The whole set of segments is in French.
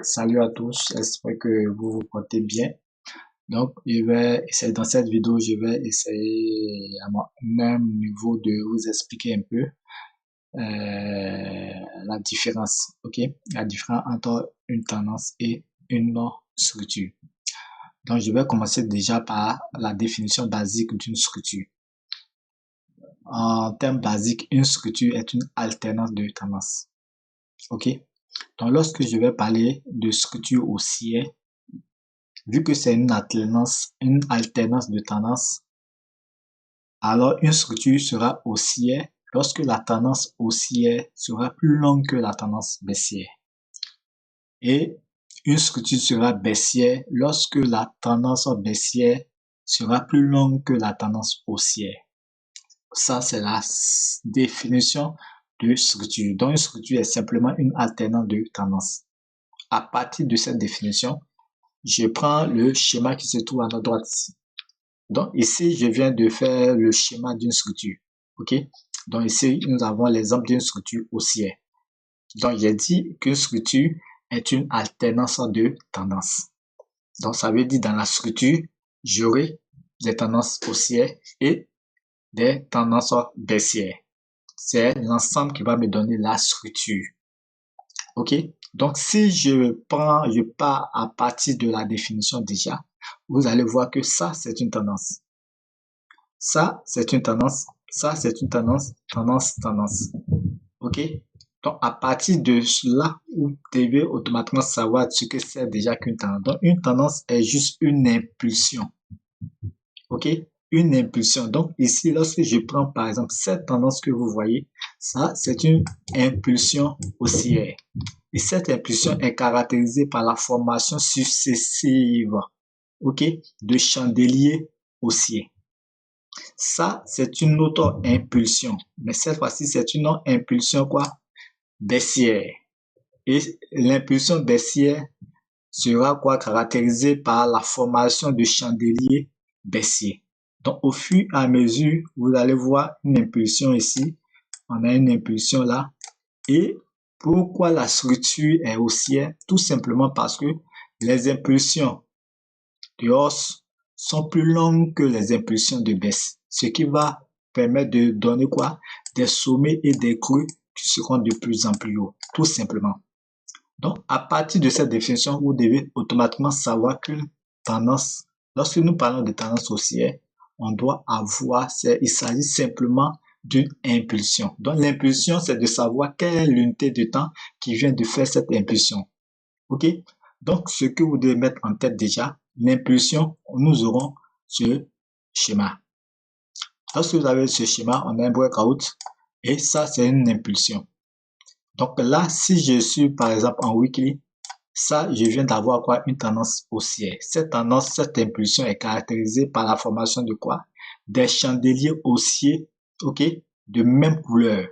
Salut à tous, j'espère que vous vous portez bien. Donc, je vais essayer dans cette vidéo, je vais essayer à mon même niveau de vous expliquer un peu la différence, ok? La différence entre une tendance et une structure. Donc, je vais commencer déjà par la définition basique d'une structure. En termes basiques, une structure est une alternance de tendance, ok? Donc, lorsque je vais parler de structure haussière, vu que c'est une alternance de tendance, alors une structure sera haussière lorsque la tendance haussière sera plus longue que la tendance baissière. Et une structure sera baissière lorsque la tendance baissière sera plus longue que la tendance haussière. Ça, c'est la définition de structure. Donc, une structure est simplement une alternance de tendance. À partir de cette définition, je prends le schéma qui se trouve à notre droite ici. Donc ici, je viens de faire le schéma d'une structure. OK? Donc ici, nous avons l'exemple d'une structure haussière. Donc j'ai dit qu'une structure est une alternance de tendance. Donc ça veut dire dans la structure, j'aurai des tendances haussières et des tendances baissières. C'est l'ensemble qui va me donner la structure. OK? Donc si je pars à partir de la définition déjà, vous allez voir que ça, c'est une tendance. Ça, c'est une tendance. Ça, c'est une tendance. Tendance. OK? Donc, à partir de là, vous devez automatiquement savoir ce que c'est déjà qu'une tendance. Donc, une tendance est juste une impulsion. OK? Une impulsion. Donc, ici, lorsque je prends, par exemple, cette tendance que vous voyez, ça, c'est une impulsion haussière. Et cette impulsion est caractérisée par la formation successive, OK, de chandeliers haussiers. Ça, c'est une autre impulsion. Mais cette fois-ci, c'est une impulsion quoi? Baissière. Et l'impulsion baissière sera quoi? Caractérisée par la formation de chandeliers baissiers. Donc, au fur et à mesure, vous allez voir une impulsion ici. On a une impulsion là. Et pourquoi la structure est haussière? Tout simplement parce que les impulsions de hausse sont plus longues que les impulsions de baisse, ce qui va permettre de donner quoi? Des sommets et des creux qui seront de plus en plus hauts, tout simplement. Donc, à partir de cette définition, vous devez automatiquement savoir qu'une tendance, lorsque nous parlons de tendance haussière, on doit avoir, il s'agit simplement d'une impulsion. Donc, l'impulsion, c'est de savoir quelle est l'unité de temps qui vient de faire cette impulsion. OK? Donc, ce que vous devez mettre en tête déjà, l'impulsion, nous aurons ce schéma. Lorsque vous avez ce schéma, on a un breakout et ça, c'est une impulsion. Donc là, si je suis par exemple en weekly, ça, je viens d'avoir quoi? Une tendance haussière. Cette tendance, cette impulsion est caractérisée par la formation de quoi? Des chandeliers haussiers, OK, de même couleur.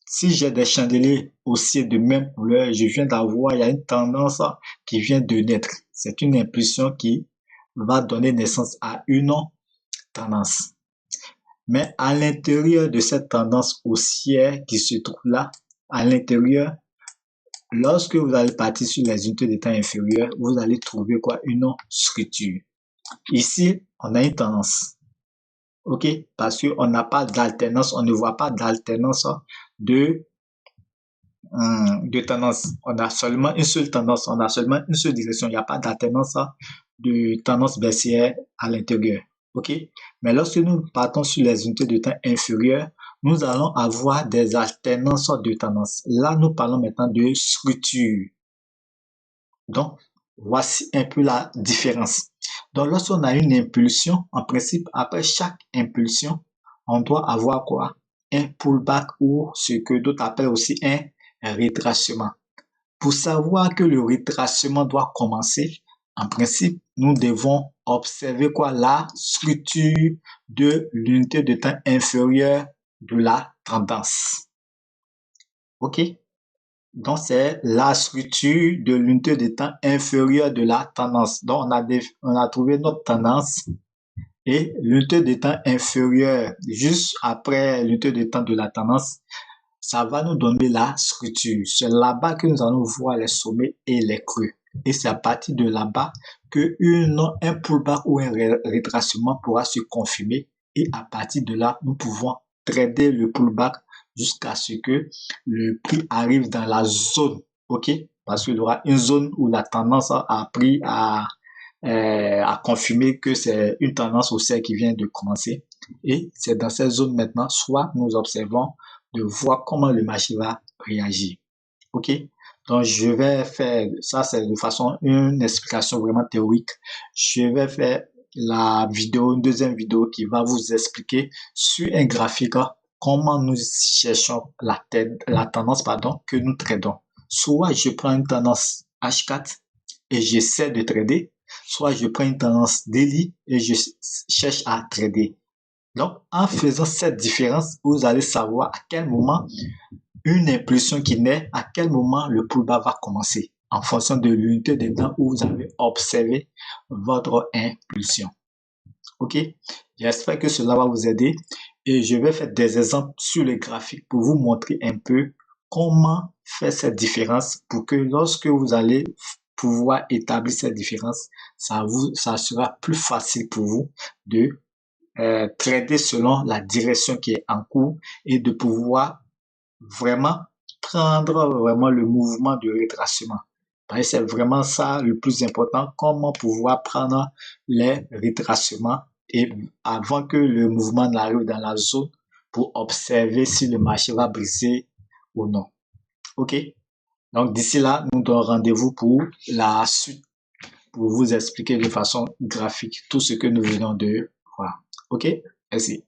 Si j'ai des chandeliers haussiers de même couleur, je viens d'avoir, il y a une tendance qui vient de naître. C'est une impulsion qui va donner naissance à une tendance. Mais à l'intérieur de cette tendance haussière qui se trouve là, à l'intérieur, lorsque vous allez partir sur les unités de temps inférieures, vous allez trouver quoi? Une structure. Ici, on a une tendance. OK? Parce qu'on n'a pas d'alternance, on ne voit pas d'alternance de tendance. On a seulement une seule tendance, on a seulement une seule direction. Il n'y a pas d'alternance de tendance baissière à l'intérieur. OK? Mais lorsque nous partons sur les unités de temps inférieures, nous allons avoir des alternances de tendance. Là, nous parlons maintenant de structure. Donc, voici un peu la différence. Donc, lorsqu'on a une impulsion, en principe, après chaque impulsion, on doit avoir quoi? Un pullback ou ce que d'autres appellent aussi un retracement. Pour savoir que le retracement doit commencer, en principe, nous devons observer quoi? La structure de l'unité de temps inférieure de la tendance. OK? Donc, c'est la structure de l'unité de temps inférieure de la tendance. Donc, on a trouvé notre tendance et l'unité de temps inférieure juste après l'unité de temps de la tendance, ça va nous donner la structure. C'est là-bas que nous allons voir les sommets et les creux. Et c'est à partir de là-bas que un pullback ou un rétracement pourra se confirmer. Et à partir de là, nous pouvons trader le pullback jusqu'à ce que le prix arrive dans la zone. OK? Parce qu'il y aura une zone où la tendance a pris à confirmer que c'est une tendance haussière qui vient de commencer. Et c'est dans cette zone maintenant, soit nous observons de voir comment le marché va réagir. OK? Donc, je vais faire, ça c'est de façon, une explication vraiment théorique. Je vais faire la vidéo, une deuxième vidéo qui va vous expliquer sur un graphique comment nous cherchons la tendance, que nous tradons. Soit je prends une tendance H4 et j'essaie de trader, soit je prends une tendance daily et je cherche à trader. Donc, en faisant cette différence, vous allez savoir à quel moment une impulsion qui naît, à quel moment le pullback va commencer, en fonction de l'unité de temps où vous avez observé votre impulsion. OK? J'espère que cela va vous aider et je vais faire des exemples sur les graphiques pour vous montrer un peu comment faire cette différence pour que lorsque vous allez pouvoir établir cette différence, ça sera plus facile pour vous de trader selon la direction qui est en cours et de pouvoir vraiment prendre vraiment le mouvement de rétracement. C'est vraiment ça le plus important, comment pouvoir prendre les rétracements et avant que le mouvement n'arrive dans la zone pour observer si le marché va briser ou non. OK? Donc d'ici là, nous donnons rendez-vous pour la suite pour vous expliquer de façon graphique tout ce que nous venons de voir. OK? Merci.